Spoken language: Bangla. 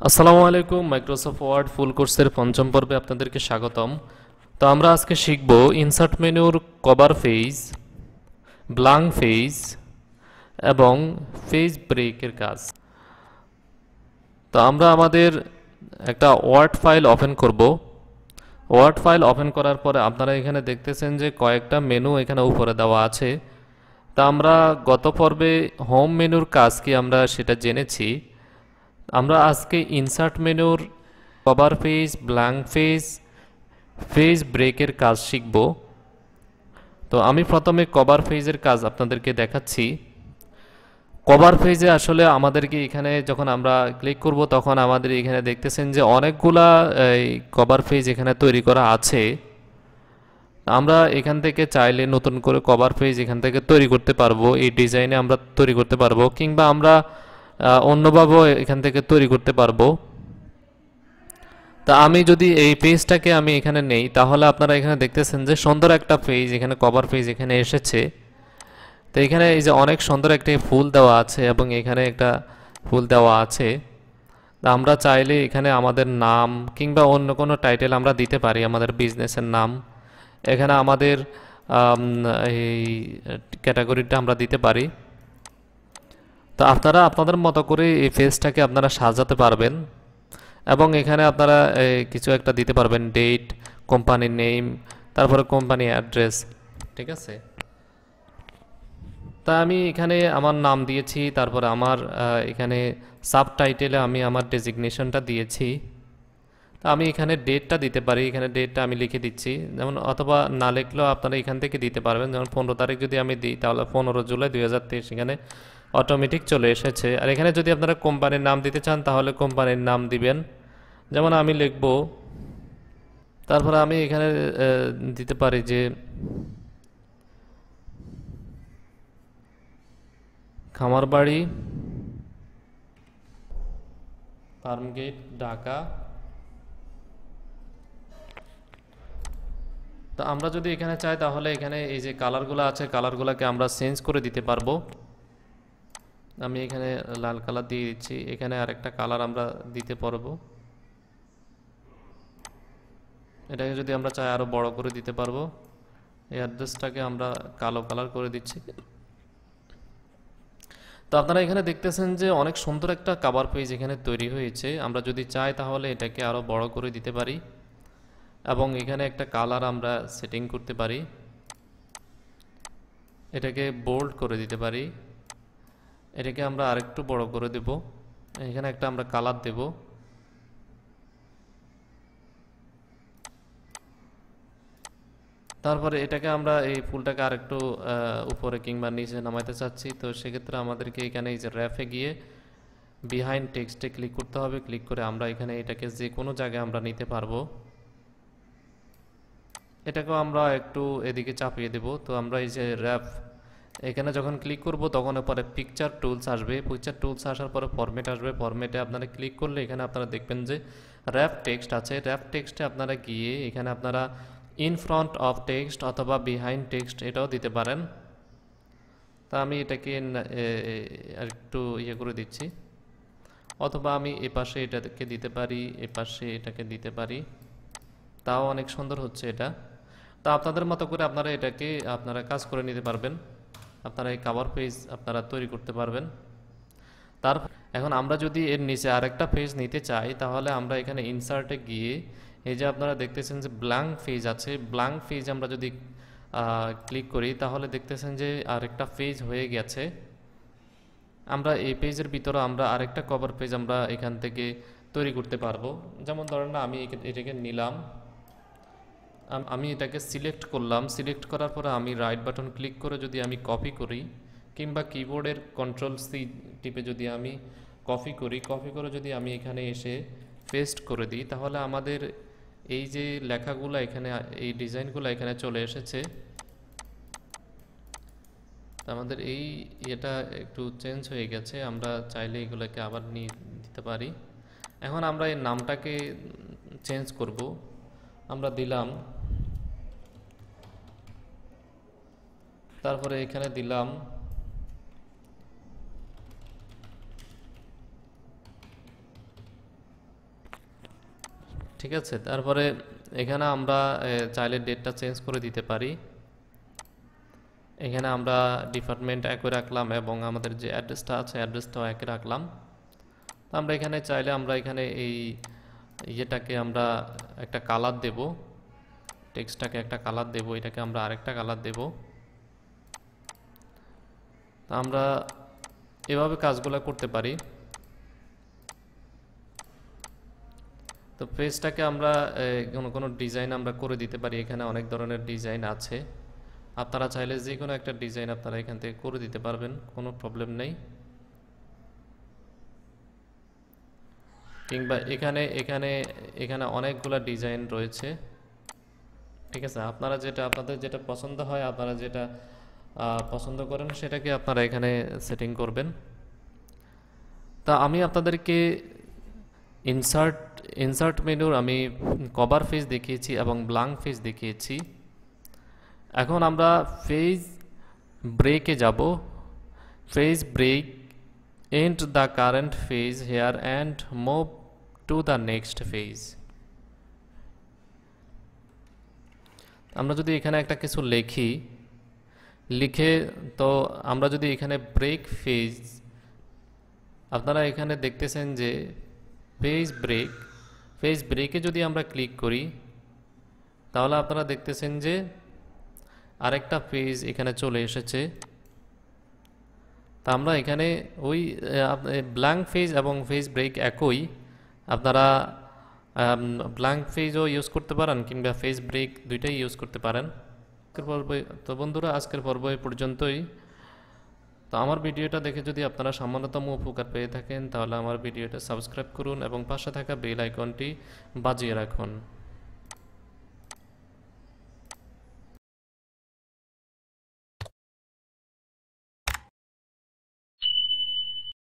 আসসালামু আলাইকুম। মাইক্রোসফট ওয়ার্ড ফুল কোর্সের পঞ্চম পর্বে আপনাদেরকে স্বাগতম। তো আমরা আজকে শিখব ইনসার্ট মেনুর কভার পেজ, ব্ল্যাঙ্ক পেজ এবং পেজ ব্রেকের কাজ। তো আমরা আমাদের একটা ওয়ার্ড ফাইল ওপেন করব। ওয়ার্ড ফাইল ওপেন করার পরে আপনারা এখানে দেখতেছেন যে কয়েকটা মেনু এখানে উপরে দেওয়া আছে। তা আমরা গত পর্বে হোম মেনুর কাজ কি আমরা সেটা জেনেছি। আমরা আজকে ইনসার্ট মেনুর cover page, blank page, page ব্রেকের কাজ শিখব। তো আমি প্রথমে কভার পেজের কাজ আপনাদেরকে দেখাচ্ছি। কভার পেজে আসলে আমাদেরকে এখানে যখন আমরা ক্লিক করব তখন আমাদের এখানে দেখতেছেন যে অনেকগুলা এই কভার পেজ এখানে তৈরি করা আছে। আমরা এখান থেকে চাইলে নতুন করে কভার পেজ এখান থেকে তৈরি করতে পারবো। এই ডিজাইনে আমরা তৈরি করতে পারবো, কিংবা আমরা অন্যভাবেও এখান থেকে তৈরি করতে পারবো। তা আমি যদি এই পেজটাকে আমি এখানে নেই, তাহলে আপনারা এখানে দেখতেছেন যে সুন্দর একটা পেজ এখানে কভার পেজ এখানে এসেছে। তো এখানে এই যে অনেক সুন্দর একটা ফুল দেওয়া আছে এবং এখানে একটা ফুল দেওয়া আছে। তা আমরা চাইলে এখানে আমাদের নাম কিংবা অন্য কোনো টাইটেল আমরা দিতে পারি, আমাদের বিজনেসের নাম। এখানে আমাদের এই ক্যাটাগরিটা আমরা দিতে পারি। তো আপনারা আপনাদের মতো করে এই পেজটাকে আপনারা সাজাতে পারবেন এবং এখানে আপনারা কিছু একটা দিতে পারবেন, ডেট, কোম্পানি নেম, তারপরে কোম্পানি অ্যাড্রেস। ঠিক আছে, তা আমি এখানে আমার নাম দিয়েছি, তারপরে আমার এখানে সাবটাইটেলে আমি আমার ডেজিগনেশনটা দিয়েছি। তা আমি এখানে ডেটটা দিতে পারি, এখানে ডেটটা আমি লিখে দিচ্ছি, যেমন, অথবা না লিখলেও আপনারা এখান থেকে দিতে পারবেন। যেমন 15 তারিখ যদি আমি দিই তাহলে 15 জুলাই 2023 এখানে অটোমেটিক চলে এসেছে। আর এখানে যদি আপনারা কোম্পানির নাম দিতে চান তাহলে কোম্পানির নাম দিবেন, যেমন আমি লিখব। তারপরে আমি এখানে দিতে পারি যে খামারবাড়ি, ফার্মগেট, ঢাকা। তো আমরা যদি এখানে চাই তাহলে এখানে এই যে কালারগুলো আছে কালারগুলোকে আমরা চেঞ্জ করে দিতে পারবো। আমি এখানে লাল কালার দিয়ে দিচ্ছি, এখানে আরেকটা কালার আমরা দিতে পারবো। এটাকে যদি আমরা চাই আরো বড় করে দিতে পারবো। এই অ্যাড্রেসটাকে আমরা কালো কালার করে দিচ্ছি। তো আপনারা এখানে দেখতেছেন যে অনেক সুন্দর একটা কভার পেজ এখানে তৈরি হয়েছে। আমরা যদি চাই তাহলে এটাকে আরো বড় করে দিতে পারি এবং এখানে একটা কালার আমরা সেটিং করতে পারি, এটাকে বোল্ড করে দিতে পারি, এটাকে আমরা আরেকটু বড় করে দেব, এখানে একটা আমরা কালার দেব। তারপরে এটাকে আমরা এই ফুলটাকে আরেকটু উপরে কিংবা নিচে নামাইতে চাচ্ছি। তো সেক্ষেত্রে আমাদেরকে এখানে এই যে র্যাপে গিয়ে বিহাইন্ড টেক্সটে ক্লিক করতে হবে। ক্লিক করে আমরা এখানে এটাকে যে কোনো জায়গায় আমরা নিতে পারবো। এটাকেও আমরা একটু এদিকে চাপিয়ে দেব। তো আমরা এই যে র্যাপ এখানে যখন ক্লিক করব তখন পরে পিকচার টুলস আসবে, পিকচার টুলস আসার পরে ফরম্যাট আসবে। ফরম্যাটে আপনারা ক্লিক করলে এখানে আপনারা দেখবেন যে র্যাপ টেক্সট আছে। র্যাপ টেক্সটে আপনারা গিয়ে এখানে আপনারা ইন ফ্রন্ট অফ টেক্সট অথবা বিহাইন্ড টেক্সট এটাও দিতে পারেন। তা আমি এটাকে একটু ইয়ে করে দিচ্ছি, অথবা আমি এপাশে এটাকে দিতে পারি, এপাশে এটাকে দিতে পারি, তাও অনেক সুন্দর হচ্ছে এটা। তা আপনাদের মতো করে আপনারা এটাকে আপনারা কাজ করে নিতে পারবেন, আপনারা এই কভার পেজ আপনারা তৈরি করতে পারবেন। তারপর এখন আমরা যদি এর নিচে আরেকটা পেজ নিতে চাই তাহলে আমরা এখানে ইনসার্টে গিয়ে এই যে আপনারা দেখতেছেন যে ব্ল্যাঙ্ক পেজ আছে, ব্ল্যাঙ্ক পেজ আমরা যদি ক্লিক করি তাহলে দেখতেছেন যে আরেকটা পেজ হয়ে গেছে। আমরা এই পেজের ভিতরে আমরা আরেকটা কভার পেজ আমরা এখান থেকে তৈরি করতে পারবো। যেমন ধরেন না, আমি এটাকে নিলাম, আমি এটাকে সিলেক্ট করলাম, সিলেক্ট করার পরে আমি রাইট বাটন ক্লিক করে যদি আমি কপি করি কিংবা কিবোর্ডের কন্ট্রোল সি টিপে যদি আমি কপি করি, কপি করে যদি আমি এখানে এসে পেস্ট করে দিই তাহলে আমাদের এই যে লেখাগুলো এখানে, এই ডিজাইনগুলো এখানে চলে এসেছে। আমাদের এই এটা একটু চেঞ্জ হয়ে গেছে, আমরা চাইলে এগুলোকে আবার নিয়ে দিতে পারি। এখন আমরা এই নামটাকে চেঞ্জ করব, আমরা দিলাম, তারপরে এখানে দিলাম ঠিক আছে। তারপরে এখানে আমরা চাইলে ডেটটা চেঞ্জ করে দিতে পারি। এখানে আমরা ডিপার্টমেন্ট একই রাখলাম এবং আমাদের যে অ্যাড্রেসটা আছে অ্যাড্রেসটাও একই রাখলাম। তো আমরা এখানে চাইলে আমরা এখানে এই ইয়েটাকে আমরা একটা কালার দেব, টেক্সটটাকে একটা কালার দেব, এটাকে আমরা আরেকটা কালার দেব। তো আমরা এভাবে কাজগুলো করতে পারি। তো পেজটাকে আমরা কোনো ডিজাইন আমরা করে দিতে পারি। এখানে অনেক ধরনের ডিজাইন আছে, আপনারা চাইলে যে কোনো একটা ডিজাইন আপনারা এখান থেকে করে দিতে পারবেন, কোনো প্রবলেম নেই। কিংবা এখানে এখানে এখানে অনেকগুলো ডিজাইন রয়েছে, ঠিক আছে। আপনাদের যেটা পছন্দ হয়, আপনারা যেটা পছন্দ করেন সেটাকে আপনারা এখানে সেটিং করবেন। তা আমি আপনাদেরকে ইনসার্ট মেনুর আমি কভার পেজ দেখিয়েছি এবং ব্ল্যাঙ্ক পেজ দেখিয়েছি। এখন আমরা পেজ ব্রেকে যাব। Page break, end the current phase here and move to the next phase। আমরা যদি এখানে একটা কিছু লিখে তো আমরা যদি এখানে ব্রেক ফেজ, আপনারা এখানে দেখতেছেন যে পেজ ব্রেকে যদি আমরা ক্লিক করি তাহলে আপনারা দেখতেছেন যে আরেকটা পেজ এখানে চলে এসেছে। তা আমরা এখানে ওই ব্ল্যাঙ্ক পেজ এবং পেজ ব্রেক একই, আপনারা ব্ল্যাঙ্ক পেজও ইউজ করতে পারেন কিংবা পেজ ব্রেক দুইটাই ইউজ করতে পারেন। তো বন্ধুরা, আজকের পর্ব এই পর্যন্তই। তো আমার ভিডিওটা দেখে যদি আপনারা সামান্যতম উপকার পেয়ে থাকেন তাহলে আমার ভিডিওটা সাবস্ক্রাইব করুন এবং পাশে থাকা বেল আইকনটি বাজিয়ে রাখুন।